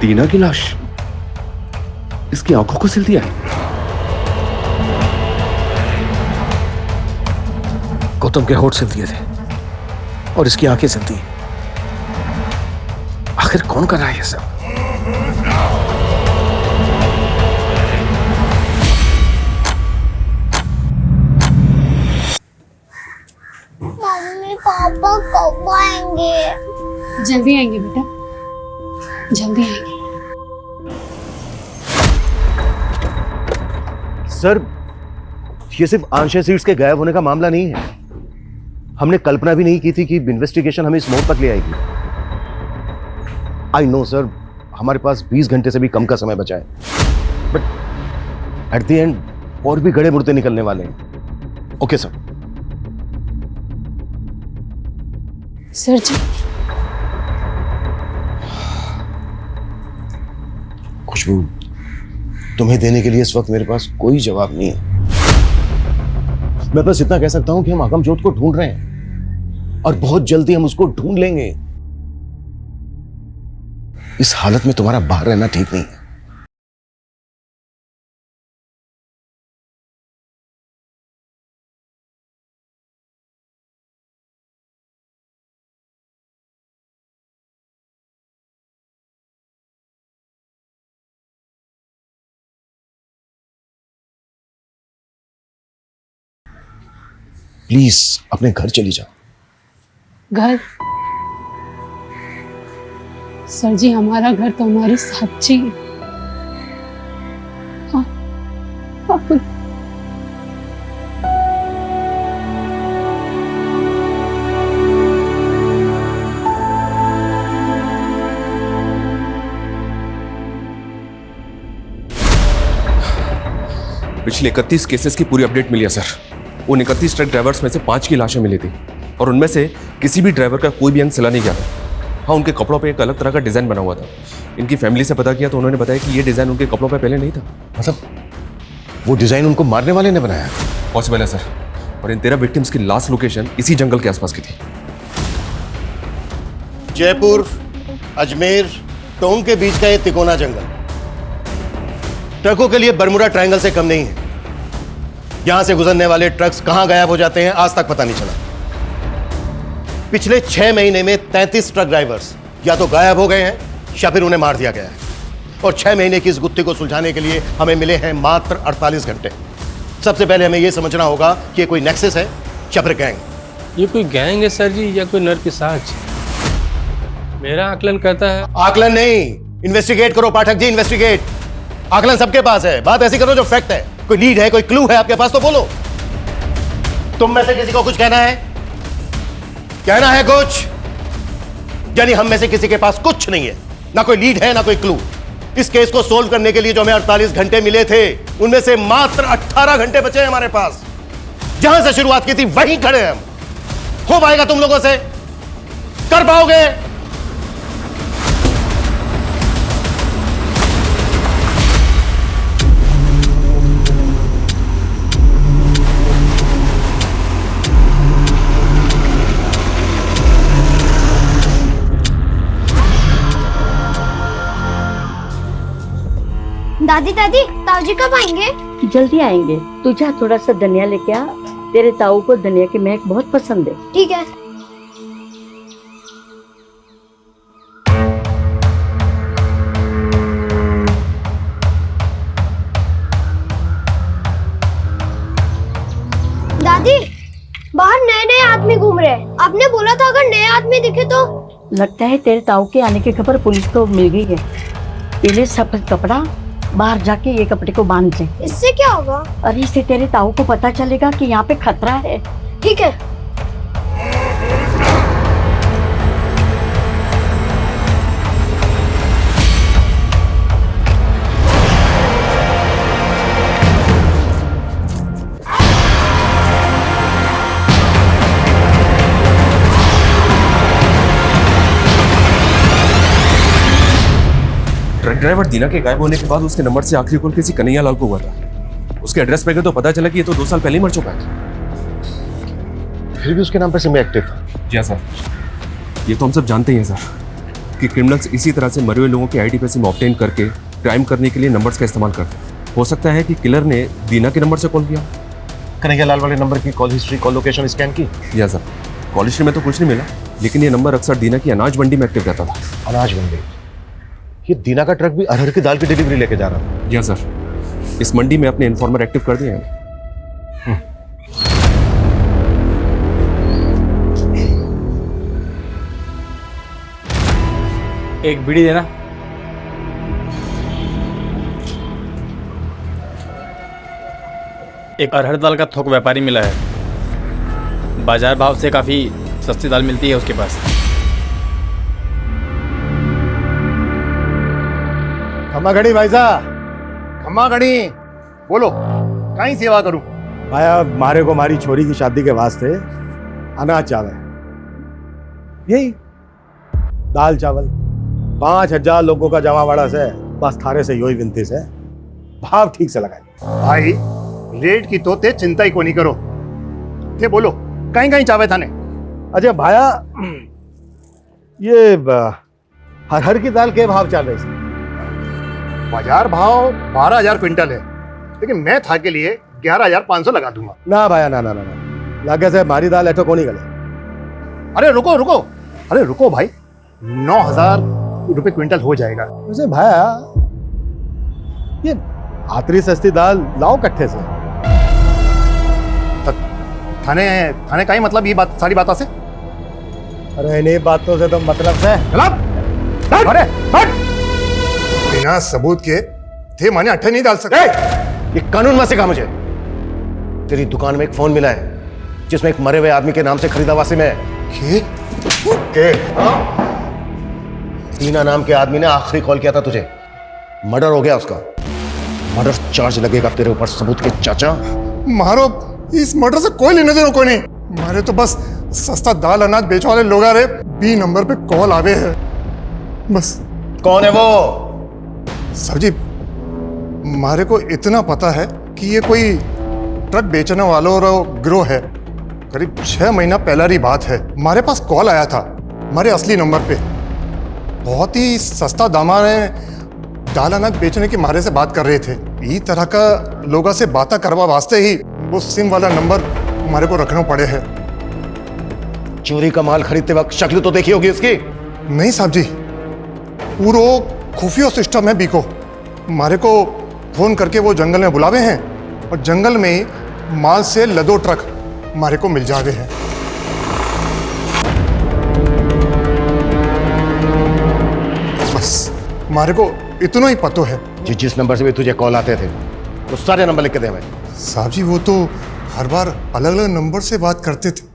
Speaker 1: दीना की लाश, इसकी आंखों को सिल दिया है।
Speaker 5: गौतम के होठ सिल दिए थे और इसकी आंखें सिल दी। आखिर कौन कर रहा है ये सब?
Speaker 3: मम्मी पापा कब आएंगे?
Speaker 4: जल्दी आएंगे बेटा, जल्दी आएंगे।
Speaker 5: सर ये सिर्फ आंशिक सीट्स के गायब होने का मामला नहीं है। हमने कल्पना भी नहीं की थी कि इन्वेस्टिगेशन हमें इस मोड़ तक ले आएगी। आई नो सर, हमारे पास 20 घंटे से भी कम का समय बचा है, बट एट द एंड और भी गड़े मुर्दे निकलने वाले हैं। Okay sir.
Speaker 4: सर जी,
Speaker 5: खुशबू, तुम्हें देने के लिए इस वक्त मेरे पास कोई जवाब नहीं है। मैं बस इतना कह सकता हूं कि हम अगमजोत को ढूंढ रहे हैं और बहुत जल्दी हम उसको ढूंढ लेंगे। इस हालत में तुम्हारा बाहर रहना ठीक नहीं है। प्लीज अपने घर चली जाओ।
Speaker 4: घर? सर जी, हमारा घर तो हमारी साक्षी है। हाँ, आप
Speaker 14: पिछले 31 केसेस की पूरी अपडेट मिली है सर। उन 31 ट्रक ड्राइवर्स में से 5 की लाशें मिली थी और उनमें से किसी भी ड्राइवर का कोई भी अंग सिला नहीं गया था। हाँ, उनके कपड़ों पे एक अलग तरह का डिजाइन बना हुआ था। इनकी फैमिली से पता किया तो उन्होंने बताया कि ये डिजाइन उनके कपड़ों पे पहले नहीं था।
Speaker 5: मतलब वो डिजाइन उनको मारने वाले ने बनाया?
Speaker 14: पॉसिबल है सर। और इन 13 विक्टिम्स की लास्ट लोकेशन इसी जंगल के आसपास की थी।
Speaker 5: जयपुर, अजमेर, टोंक के बीच का ये तिकोना जंगल ट्रकों के लिए बरमुडा ट्रायंगल से कम नहीं है। यहां से गुजरने वाले ट्रक्स कहां गायब हो जाते हैं आज तक पता नहीं चला। पिछले 6 महीने में 33 ट्रक ड्राइवर्स या तो गायब हो गए हैं या फिर उन्हें मार दिया गया है। और 6 महीने की इस गुत्थी को सुलझाने के लिए हमें मिले हैं मात्र 48 घंटे। सबसे पहले हमें यह समझना होगा कि ये कोई नेक्सस है या फिर गैंग।
Speaker 2: ये कोई गैंग है सर जी या कोई नरपिशाच? मेरा आकलन कहता है।
Speaker 5: आकलन नहीं, इन्वेस्टिगेट करो पाठक जी, इन्वेस्टिगेट। आकलन सबके पास है, बात ऐसी करो जो फैक्ट है। कोई लीड है, कोई क्लू है आपके पास तो बोलो। तुम में से किसी को कुछ कहना है? कहना है कुछ? यानी हम में से किसी के पास कुछ नहीं है, ना कोई लीड है ना कोई क्लू। इस केस को सोल्व करने के लिए जो हमें 48 घंटे मिले थे उनमें से मात्र 18 घंटे बचे हैं हमारे पास। जहां से शुरुआत की थी वहीं खड़े हैं हम। हो पाएगा तुम लोगों से? कर पाओगे?
Speaker 3: दादी दादी, ताऊजी कब आएंगे?
Speaker 16: जल्दी आएंगे। तू जा थोड़ा सा धनिया लेके आ, तेरे ताऊ को धनिया की महक बहुत पसंद है।
Speaker 3: ठीक है। दादी, बाहर नए नए आदमी घूम रहे हैं। आपने बोला था अगर नए आदमी दिखे तो।
Speaker 16: लगता है तेरे ताऊ के आने की खबर पुलिस को मिल गई है। पहले सफेद कपड़ा बाहर जाके ये कपड़े को बांध ले।
Speaker 3: इससे क्या होगा?
Speaker 16: अरे इससे तेरे ताऊ को पता चलेगा कि यहाँ पे खतरा है।
Speaker 3: ठीक है।
Speaker 14: ट्रक ड्राइवर दीना के गायब होने के बाद उसके नंबर से आखिरी कॉल किसी कन्हैया लाल को हुआ था। उसके एड्रेस पे गए तो पता चला कि ये तो 2 साल पहले ही मर चुका है।
Speaker 5: फिर भी उसके नाम पर सिम एक्टिव था।
Speaker 14: जी सर, ये तो हम सब जानते ही हैं सर कि क्रिमिनल्स इसी तरह से मरे हुए लोगों के आईडी पे सिम ऑब्टेन करके क्राइम करने के लिए नंबर्स का इस्तेमाल करते हैं। हो सकता है कि किलर ने दीना के नंबर से कॉल किया।
Speaker 5: कन्हैया लाल वाले नंबर की call history, call location scan की?
Speaker 14: या सर, कॉल हिस्ट्री में तो कुछ नहीं मिला, लेकिन ये नंबर अक्सर दीना की अनाज मंडी में एक्टिव रहता था।
Speaker 5: अनाज मंडी? ये दीना का ट्रक भी अरहर की दाल की डिलीवरी लेके जा रहा था।
Speaker 14: या सर, इस मंडी में अपने इन्फॉर्मर एक्टिव कर दिए हैं।
Speaker 15: एक बीड़ी देना। एक अरहर दाल का थोक व्यापारी मिला है। बाजार भाव से काफी सस्ती दाल मिलती है उसके पास।
Speaker 5: खम्मा घड़ी भाई साहब, खम्मा घड़ी। बोलो, कहीं सेवा करूं?
Speaker 17: भाया, मारे को मारी छोरी की शादी के वास्ते अनाज चावल, यही दाल चावल 5000 लोगों का जमावाड़ा से बस थारे से यो ही विनती से भाव ठीक से लगाई।
Speaker 6: भाई रेट की तो ते चिंता ही को नहीं करो। ते बोलो कहीं कहीं चावे थाने।
Speaker 17: अच्छा भाया, ये हर की दाल के भाव चल रहे थे?
Speaker 6: बाजार भाव 12000 क्विंटल है, लेकिन मैं था के लिए 11500 लगा दूंगा।
Speaker 17: ना भाया, ना ना ना, लागे से मारी दाल ऐठो कोनी गले।
Speaker 6: अरे रुको रुको, अरे रुको भाई, 9000 रुपए क्विंटल हो जाएगा।
Speaker 17: वैसे भाया, ये आतरी सस्ती दाल लाओ कट्ठे से। थाने थाने का ही मतलब ये बात सारी बातों से? अरे इन्हीं बातों से तो मतलब से अरे हट! बिना सबूत के थे माने अट्ठे नहीं डाल सकते।
Speaker 5: ये कानून में सिखा मुझे। तेरी दुकान में एक फोन मिला है जिसमें एक मरे हुए आदमी के नाम से खरीदा वासिम है। के? टीना नाम के आदमी ने आखिरी कॉल किया था तुझे। मर्डर हो गया उसका। मर्डर चार्ज लगेगा तेरे ऊपर सबूत के चाचा।
Speaker 17: मारो, इस मर्डर से कोई लेने देना कोई नहीं। मारे तो बस सस्ता दाल अनाज बेचने वाले लोग आ रहे, बी नंबर पे कॉल आवे है बस।
Speaker 5: कौन है वो?
Speaker 17: सर जी, मारे को इतना पता है कि ये कोई ट्रक बेचने वालों और गिरोह है। करीब 6 महीना पहला की बात है। हमारे पास कॉल आया था हमारे असली नंबर पे। बहुत ही सस्ता दामा में दाल अनाज बेचने के मारे से बात कर रहे थे। इस तरह का लोगों से बातें करवा वास्ते ही वो सिम वाला नंबर हमारे को रखना पड़े है।
Speaker 5: चोरी का माल खरीदते वक्त शक्ल तो देखी होगी उसकी।
Speaker 17: नहीं साहब जी, पूरा खुफिया सिस्टम है बीको। हमारे को फोन करके वो जंगल में बुलावे हैं और जंगल में ही माल से लदो ट्रक हमारे को मिल जावे हैं। बस हमारे को इतना ही पतो है।
Speaker 5: जिस नंबर से भी तुझे कॉल आते थे तो सारे नंबर लिख के दे।
Speaker 17: साहब जी, वो तो हर बार अलग अलग नंबर से बात करते थे।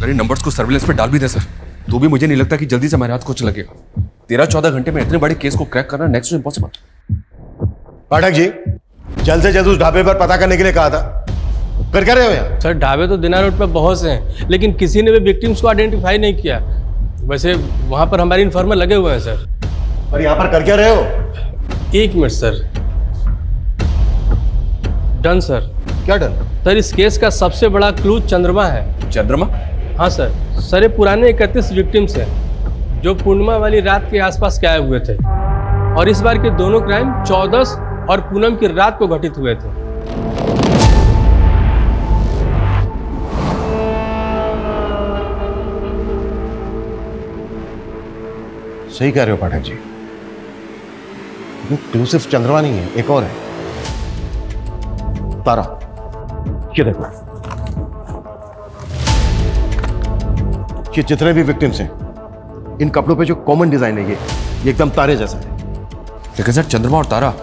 Speaker 14: मेरे नंबर्स को सर्विलेंस पे डाल भी दे सर, तो भी मुझे नहीं लगता कि जल्दी से हमारे हाथ कुछ लगेगा। 13-14 घंटे में इतने बड़े केस को क्रैक करना next to impossible.
Speaker 5: Pathak ji, जल्द से जल्द उस ढाबे पर पता करने के लिए कहा था, कर क्या रहे हो यहाँ?
Speaker 2: सर ढाबे तो दिनार रोड पर बहुत से हैं, लेकिन किसी ने भी विक्टिम्स को आइडेंटिफाई नहीं किया। वैसे वहाँ पर हमारे इन्फॉर्मर लगे हुए हैं सर।
Speaker 5: और यहाँ पर कर क्या रहे हो?
Speaker 2: 1 मिनट सर। Done sir.
Speaker 5: क्या डन?
Speaker 2: सर इस केस का सबसे बड़ा क्लू चंद्रमा है।
Speaker 14: चंद्रमा?
Speaker 2: हाँ सर। सर ये पुराने 31 विक्टिम्स हैं जो पूर्णिमा वाली रात के आसपास गायब हुए थे, और इस बार के दोनों क्राइम 14 और पूनम की रात को घटित हुए थे।
Speaker 5: सही कह रहे हो पाठक जी। क्लू सिर्फ चंद्रमा नहीं है, एक और है, तारा। ये देखो, ये जितने भी विक्टिम्स हैं, इन कपड़ों पे जो कॉमन डिजाइन है ये एकदम तारे जैसा है।
Speaker 14: लेकिन सर चंद्रमा और तारा,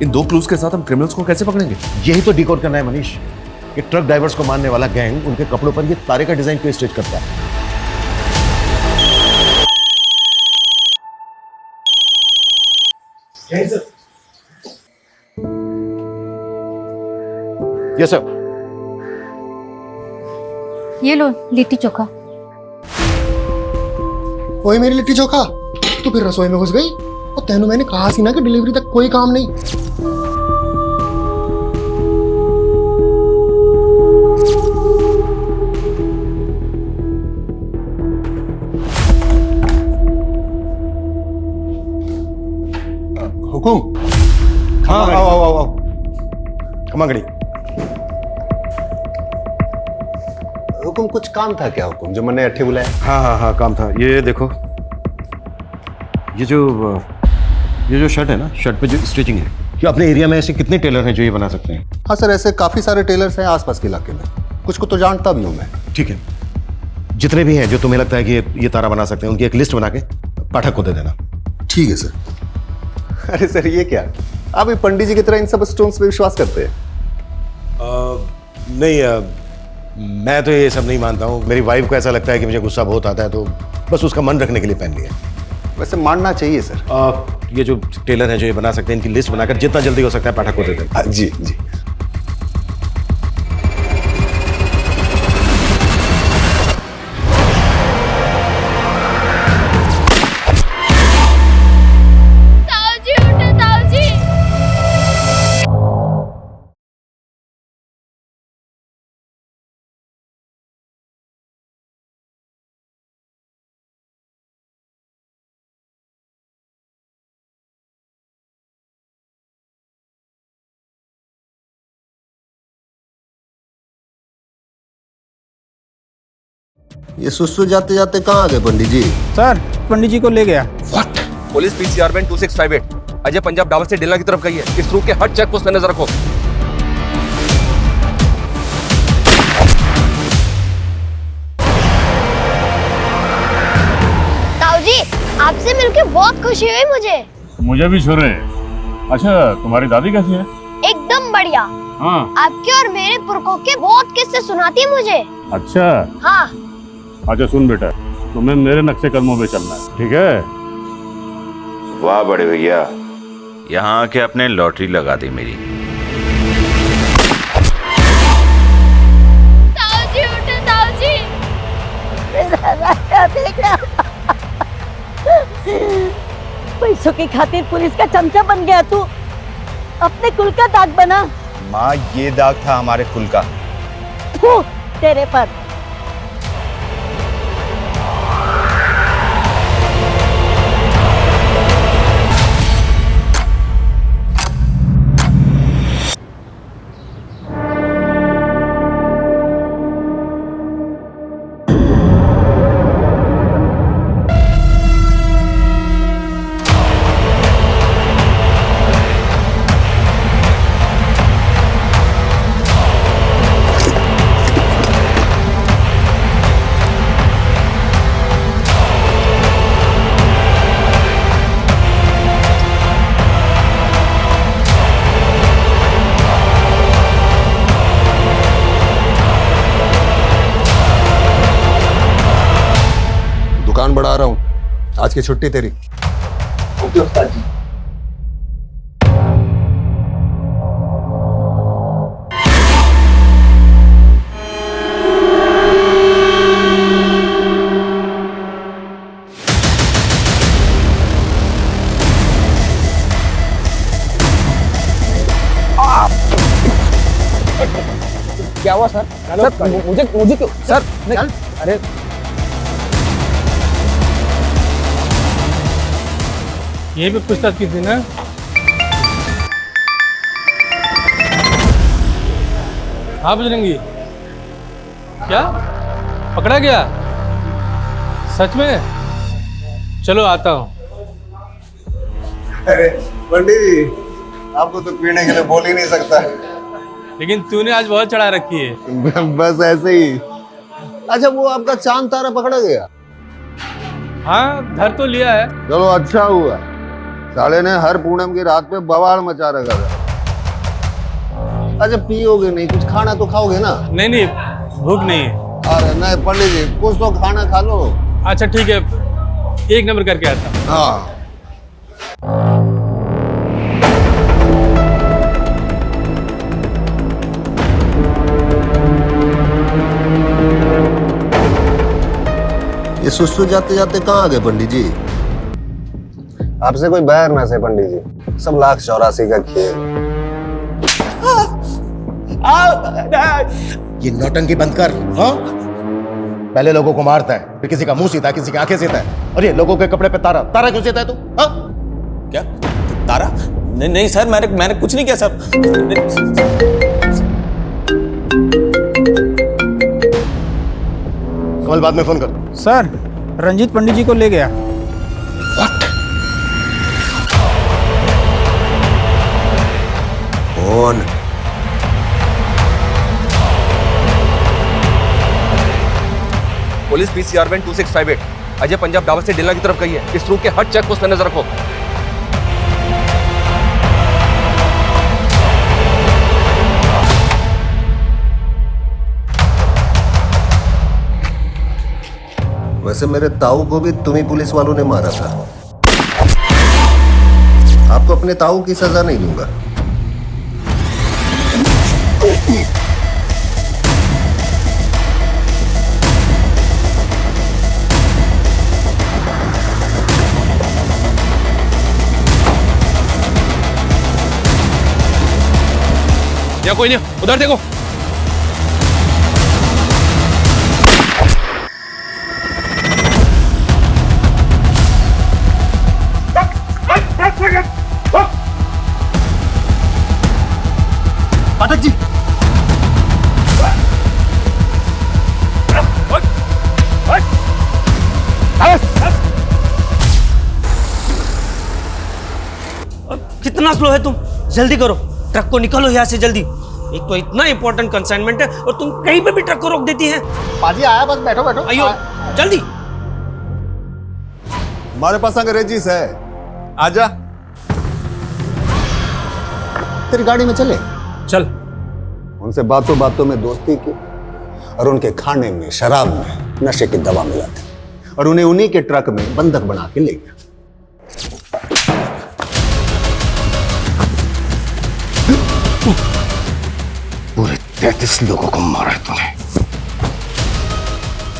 Speaker 14: इन 2 क्लूज के साथ हम क्रिमिनल्स को कैसे पकड़ेंगे?
Speaker 5: यही तो डिकोड करना है मनीष। कि ट्रक ड्राइवर्स को मारने वाला गैंग उनके कपड़ों पर ये तारे का डिजाइन क्यों स्टिच करता है। Yes sir.
Speaker 18: ये लो लिट्टी चोखा।
Speaker 6: वही मेरी लिट्टी चोखा, तो फिर रसोई में घुस गई। और तेनू मैंने कहा सी ना कि डिलीवरी तक कोई काम नहीं।
Speaker 5: हुकुम। हाँ, आओ। खमागड़ी।
Speaker 1: हुकुम, कुछ काम था क्या हुकुम, जो मैंने अट्ठे बुलाया?
Speaker 5: हाँ, काम था। ये देखो, ये जो शर्ट है ना, शर्ट पे जो स्टिचिंग है, क्या अपने एरिया में ऐसे कितने टेलर हैं जो ये बना सकते हैं?
Speaker 1: हाँ सर, ऐसे काफी सारे टेलर्स हैं आसपास के इलाके में, कुछ को तो जानता भी हूँ मैं।
Speaker 5: ठीक है, जितने भी हैं जो तुम्हें लगता है कि ये तारा बना सकते हैं, उनकी एक लिस्ट बना के पाठक को दे देना।
Speaker 1: ठीक है सर। अरे सर, ये क्या, आप भी पंडित जी की तरह इन सब स्टोन्स पे विश्वास करते हैं?
Speaker 5: नहीं, मैं तो ये सब नहीं मानता हूँ। मेरी वाइफ को ऐसा लगता है कि मुझे गुस्सा बहुत आता है, तो बस उसका मन रखने के लिए पहन लिया।
Speaker 1: वैसे मानना चाहिए सर।
Speaker 5: ये जो टेलर हैं जो ये बना सकते हैं, इनकी लिस्ट बनाकर जितना जल्दी हो सकता है पाठक को दे देना।
Speaker 1: जी। ये सुसु जाते जाते कहाँ आ गए पंडित जी?
Speaker 8: सर पंडित जी को ले गया।
Speaker 14: Police PCR van 2658 Ajay Punjab Dawar से डेलना की तरफ गई है। इस रूट के हर चेक पोस्ट पे नजर रखो।
Speaker 3: ताऊ जी, आपसे मिलकर बहुत खुशी हुई
Speaker 11: मुझे भी छोरे। अच्छा, तुम्हारी दादी कैसी है?
Speaker 3: एकदम बढ़िया।
Speaker 11: हाँ।
Speaker 3: आपके और मेरे पुरखों के बहुत किस्से सुनाती है मुझे।
Speaker 11: अच्छा।
Speaker 3: हाँ।
Speaker 11: अच्छा सुन बेटा, तुम्हें मेरे नक्शे कदमों पे चलना है, ठीक है?
Speaker 19: वाह बड़े भैया, यहाँ आके अपने लॉटरी लगा दी मेरी।
Speaker 3: ताऊ जी उठे, ताऊ जी।
Speaker 16: पैसों की खातिर पुलिस का चमचा बन गया तू। अपने कुल का दाग बना।
Speaker 19: माँ, ये दाग था हमारे कुल का।
Speaker 16: फू, तेरे पर।
Speaker 20: दुकान बढ़ा रहा हूँ, आज की छुट्टी तेरी।
Speaker 21: ओके उस्ताद जी।
Speaker 10: क्या हुआ सर? सर मुझे क्यों सर? अरे
Speaker 2: ये भी पूछताछ की थी ना? हाँ बजरंगी, क्या पकड़ा गया? सच में? चलो आता हूँ।
Speaker 20: अरे पंडित जी, आपको तो पीने के लिए बोल ही नहीं सकता।
Speaker 2: लेकिन तूने आज बहुत चढ़ा रखी है।
Speaker 20: बस ऐसे ही। अच्छा, वो आपका चांद तारा पकड़ा गया?
Speaker 2: हाँ, धर तो लिया है।
Speaker 20: चलो अच्छा हुआ, साले ने हर पूनम की रात पे बवाल मचा रखा था। अच्छा पियोगे नहीं, कुछ खाना तो खाओगे ना?
Speaker 2: नहीं नहीं, भूख नहीं है।
Speaker 20: अरे नहीं पंडित जी, कुछ तो खाना खा लो।
Speaker 2: अच्छा ठीक है, एक नंबर करके आता हूँ।
Speaker 20: हाँ। ये सुस्तु जाते जाते कहाँ आ गए पंडित जी? आपसे कोई बैर ना से पंडित जी, सब लाख 84 का खेल।
Speaker 5: ये नौटंकी बंद कर। हाँ? पहले लोगों को मारता है, फिर किसी का मुंह सीता है, किसी की आंखें सीता है, और ये लोगों के कपड़े पे तारा तारा क्यों सीता है तू? हाँ?
Speaker 10: क्या तारा? नहीं नहीं सर, मैंने कुछ नहीं किया सर।
Speaker 5: कल बाद में फोन कर।
Speaker 22: सर, रंजीत पंडित जी को ले गया।
Speaker 20: कौन?
Speaker 14: Police PCR van 2658 Ajay Punjab Dawar से डेलना की तरफ गई है। इस रूट के हर चेक पोस्ट पे नजर रखो।
Speaker 20: वैसे मेरे ताऊ को भी तुम्ही पुलिस वालों ने मारा था। आपको अपने ताऊ की सजा नहीं दूंगा।
Speaker 14: या कोई नहीं, उधर देखो।
Speaker 21: पाठक जी,
Speaker 8: कितना स्लो है तुम, जल्दी करो, ट्रक को निकालो यहाँ से जल्दी। एक तो इतना इंपॉर्टेंट कंसाइनमेंट है और तुम कहीं पे भी ट्रक को रोक देती हैं।
Speaker 20: पाजी आया, बस बैठो बैठो।
Speaker 8: आइयो जल्दी।
Speaker 20: हमारे पास अंग्रेजीस है, आजा। तेरी गाड़ी में चले
Speaker 11: चल।
Speaker 20: उनसे बातों बातों में दोस्ती की और उनके खाने में, शराब में नशे की दवा मिलाते और उन्हें उन्हीं के ट्रक में बंधक बना के ले गया। पूरे 33 लोगों को मारा है तूने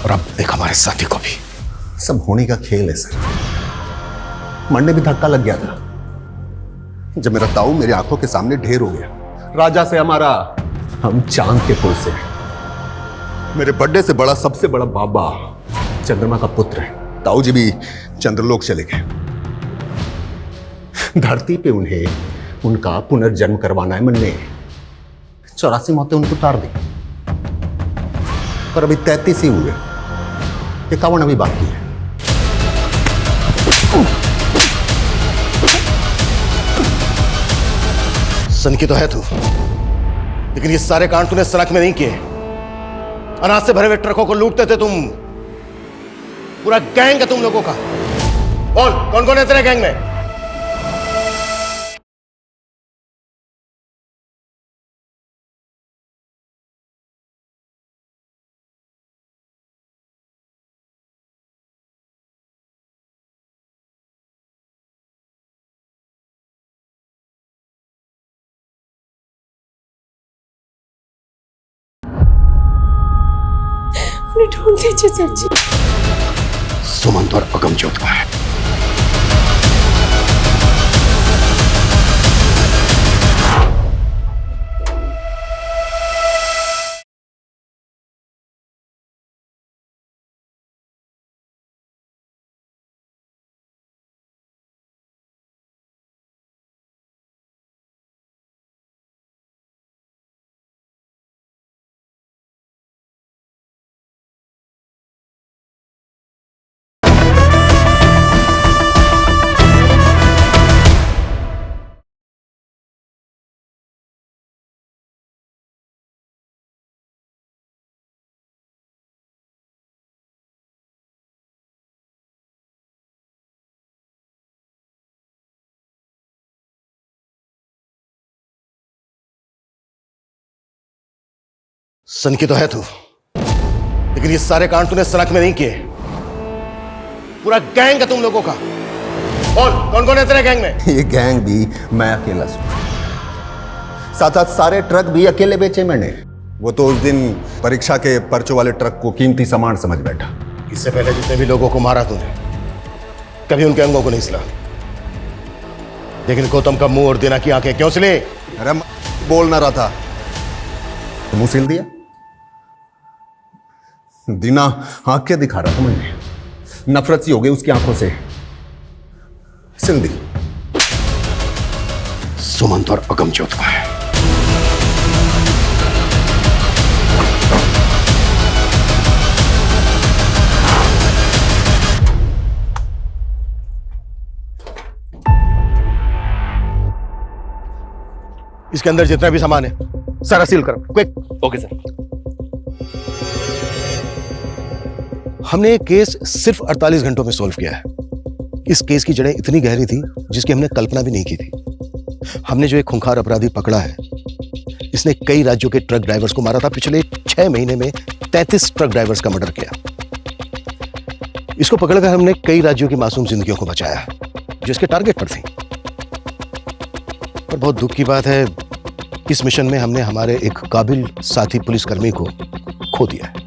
Speaker 20: और अब देख हमारे साथी को भी। सब होने का खेल है सर। मन में भी धक्का लग गया था जब मेरा ताऊ मेरी आंखों के सामने ढेर हो गया। राजा से हमारा, हम चांद के पुल से। मेरे बर्थडे से बड़ा, सबसे बड़ा बाबा चंद्रमा का पुत्र है। ताऊ जी भी चंद्रलोक चले गए। धरती पे उन्हें उनका पुनर्जन्म करवाना है मन ने। 84 मौतें उनको उतार दी, पर अभी 33 ही हुए, 51 अभी बाकी है। सन की तो है तू, लेकिन ये सारे कांड तूने सड़क में नहीं किए। अनाज से भरे हुए ट्रकों को लूटते थे तुम। पूरा गैंग है तुम लोगों का। बोल कौन कौन है तेरे गैंग में?
Speaker 4: उन्हें ढूंढ दीजिए सर जी।
Speaker 20: सुमंत और अगमजोत का है। सन की तो है तू, लेकिन ये सारे कांड तूने सड़क में नहीं किए। पूरा गैंग है तुम लोगों का। बोल कौन कौन है तेरे गैंग में? ये गैंग भी मैं अकेला हूं। साथ साथ सारे ट्रक भी अकेले बेचे मैंने। वो तो उस दिन परीक्षा के पर्चों वाले ट्रक को कीमती सामान समझ बैठा। इससे पहले जितने भी लोगों को मारा तूने, कभी उनके अंगों को नहीं सिला। लेकिन गौतम का मुंह और दीना की आंखें क्यों सिले? अरे बोल ना रहा था तो मुंह सिल दिया। दीना आंखें दिखा रहा था मैंने, नफरत सी हो गई उसकी आंखों से, सिल दी। सुमंत और अगमजोत का है। इसके अंदर जितना भी सामान है सारा सील करो, क्विक।
Speaker 14: Okay sir.
Speaker 20: हमने ये केस सिर्फ 48 घंटों में सॉल्व किया है। इस केस की जड़ें इतनी गहरी थी जिसकी हमने कल्पना भी नहीं की थी। हमने जो एक खूंखार अपराधी पकड़ा है, इसने कई राज्यों के ट्रक ड्राइवर्स को मारा था। पिछले 6 महीने में 33 ट्रक ड्राइवर्स का मर्डर किया। इसको पकड़कर हमने कई राज्यों की मासूम जिंदगियों को बचाया जो इसके टारगेट पर थी। पर बहुत दुख की बात है, इस मिशन में हमने हमारे एक काबिल साथी पुलिसकर्मी को खो दिया है।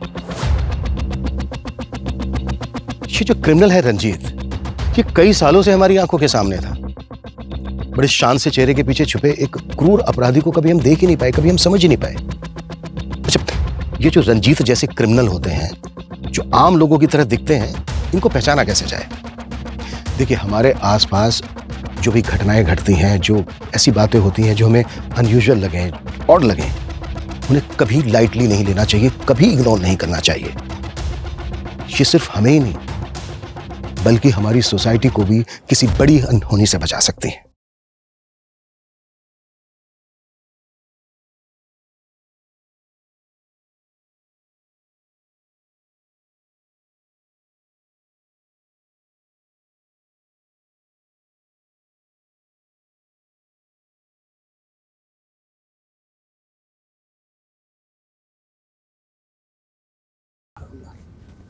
Speaker 20: ये जो क्रिमिनल है रंजीत, ये कई सालों से हमारी आंखों के सामने था। बड़े शान से चेहरे के पीछे छुपे एक क्रूर अपराधी को कभी हम देख ही नहीं पाए, कभी हम समझ ही नहीं पाए। अच्छा, ये जो रंजीत जैसे क्रिमिनल होते हैं, जो आम लोगों की तरह दिखते हैं, इनको पहचाना कैसे जाए? देखिए, हमारे आसपास जो भी घटनाएं घटती हैं, जो ऐसी बातें होती हैं जो हमें अनयूजुअल लगे, ऑड लगे, उन्हें कभी लाइटली नहीं लेना चाहिए, कभी इग्नोर नहीं करना चाहिए। ये सिर्फ हमें ही नहीं बल्कि हमारी सोसाइटी को भी किसी बड़ी अनहोनी से बचा सकती है।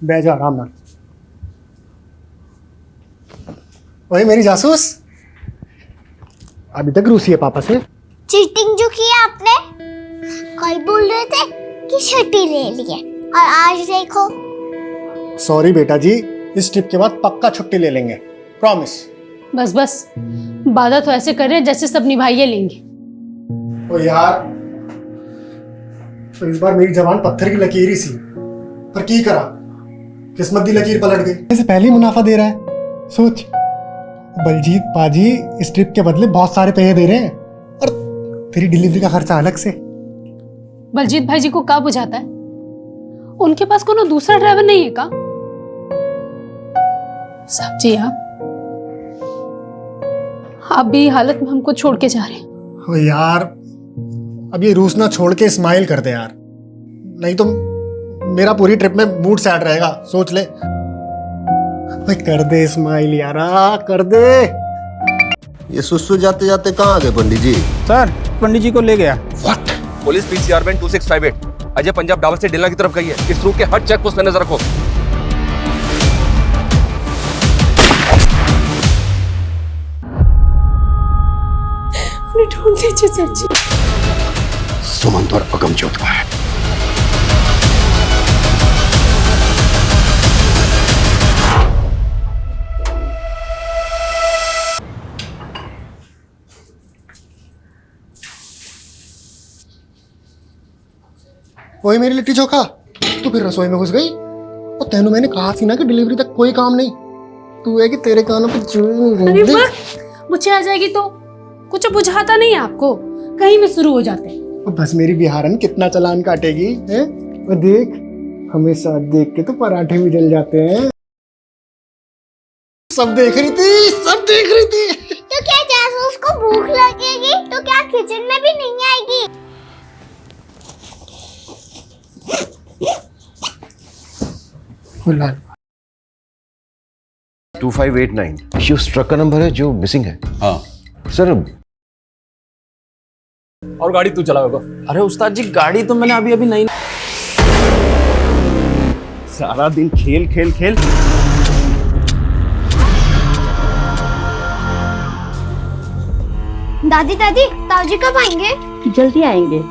Speaker 6: बैठ जा आराम नाल। ओए मेरी जासूस, अभी तक रूसी है पापा से।
Speaker 3: चीटिंग जो की है आपने, कल बोल रहे थे कि छुट्टी ले ली है और आज देखो।
Speaker 6: सॉरी बेटा जी, इस ट्रिप के बाद पक्का छुट्टी ले लेंगे, प्रॉमिस।
Speaker 4: बस बस, वादा तो ऐसे कर रहे हैं जैसे सब निभाइए लेंगे।
Speaker 6: ओ यार, तो इस बार मेरी जबान पत्थर की लकीर ही सी, पर की करा, किस्मत दी लकीर पलट गई। इससे पहले ही मुनाफा दे रहा है। सोच, बलजीत पाजी इस ट्रिप के बदले बहुत सारे पैसे दे रहे हैं और तेरी डिलीवरी का खर्चा अलग से।
Speaker 4: बलजीत भाई जी को क्या बुझाता है? उनके पास कोनो दूसरा ड्राइवर नहीं है का? साहब जी, आप भी हालत में हमको छोड़ के जा रहे हैं।
Speaker 6: ओ यार, अब ये रूस ना छोड़ के स्माइल कर दे यार, नहीं तो मेरा पूरी ट्रिप में मूड सैड रहेगा। सोच ले, कर दे स्माइल यार, कर दे।
Speaker 20: ये सुसु जाते जाते कहाँ गए पंडित जी?
Speaker 22: सर, पंडित जी को ले गया।
Speaker 14: What? Police PCR van 2658 Ajay Punjab Dawar से डेलना की तरफ गई है। इस रूट के हर चेक पोस्ट पे नजर रखो।
Speaker 4: उन्हें ढूंढ दीजिए सर जी।
Speaker 20: सुमंत और अगमजोत का है।
Speaker 6: वही मेरी लिट्टी चोखा, तू फिर रसोई में घुस गई। और तेनू मैंने कहा थी ना कि डिलीवरी तक कोई काम नहीं। तू है कि तेरे कानों पे
Speaker 4: अरे वाह, मुझे आ जाएगी तो कुछ बुझाता नहीं है आपको, कहीं भी शुरू हो जाते हैं।
Speaker 6: बस मेरी बिहारन कितना चालान काटेगी है? और देख, हमेशा देख के तो पराठे भी जल जाते हैं। सब देख रही थी, सब देख रही थी।
Speaker 3: तो क्या जासूस को भूख लगेगी तो क्या किचन में भी नहीं आएगी?
Speaker 6: फिलहाल
Speaker 20: 2589 ये उस ट्रक का नंबर है जो मिसिंग है।
Speaker 10: हाँ
Speaker 20: सर।
Speaker 10: और गाड़ी तू चलाओगा? अरे उस्ताद जी, गाड़ी तो मैंने अभी नहीं।
Speaker 17: सारा दिन खेल खेल खेल।
Speaker 3: दादी दादी, ताऊजी कब आएंगे?
Speaker 16: जल्दी आएंगे।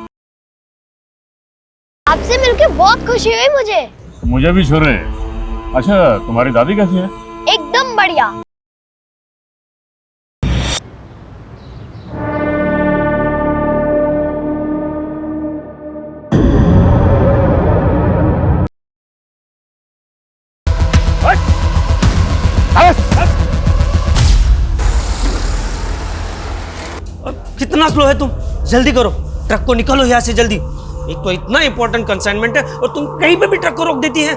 Speaker 3: आपसे मिलकर बहुत खुशी हुई मुझे।
Speaker 9: मुझे भी शुरू है। अच्छा, तुम्हारी दादी कैसी है?
Speaker 3: एकदम बढ़िया।
Speaker 8: कितना स्लो है तुम? जल्दी करो, ट्रक को निकालो यहाँ से जल्दी। एक तो इतना इंपॉर्टेंट कंसाइनमेंट है और तुम कहीं पे भी ट्रक को रोक देती है।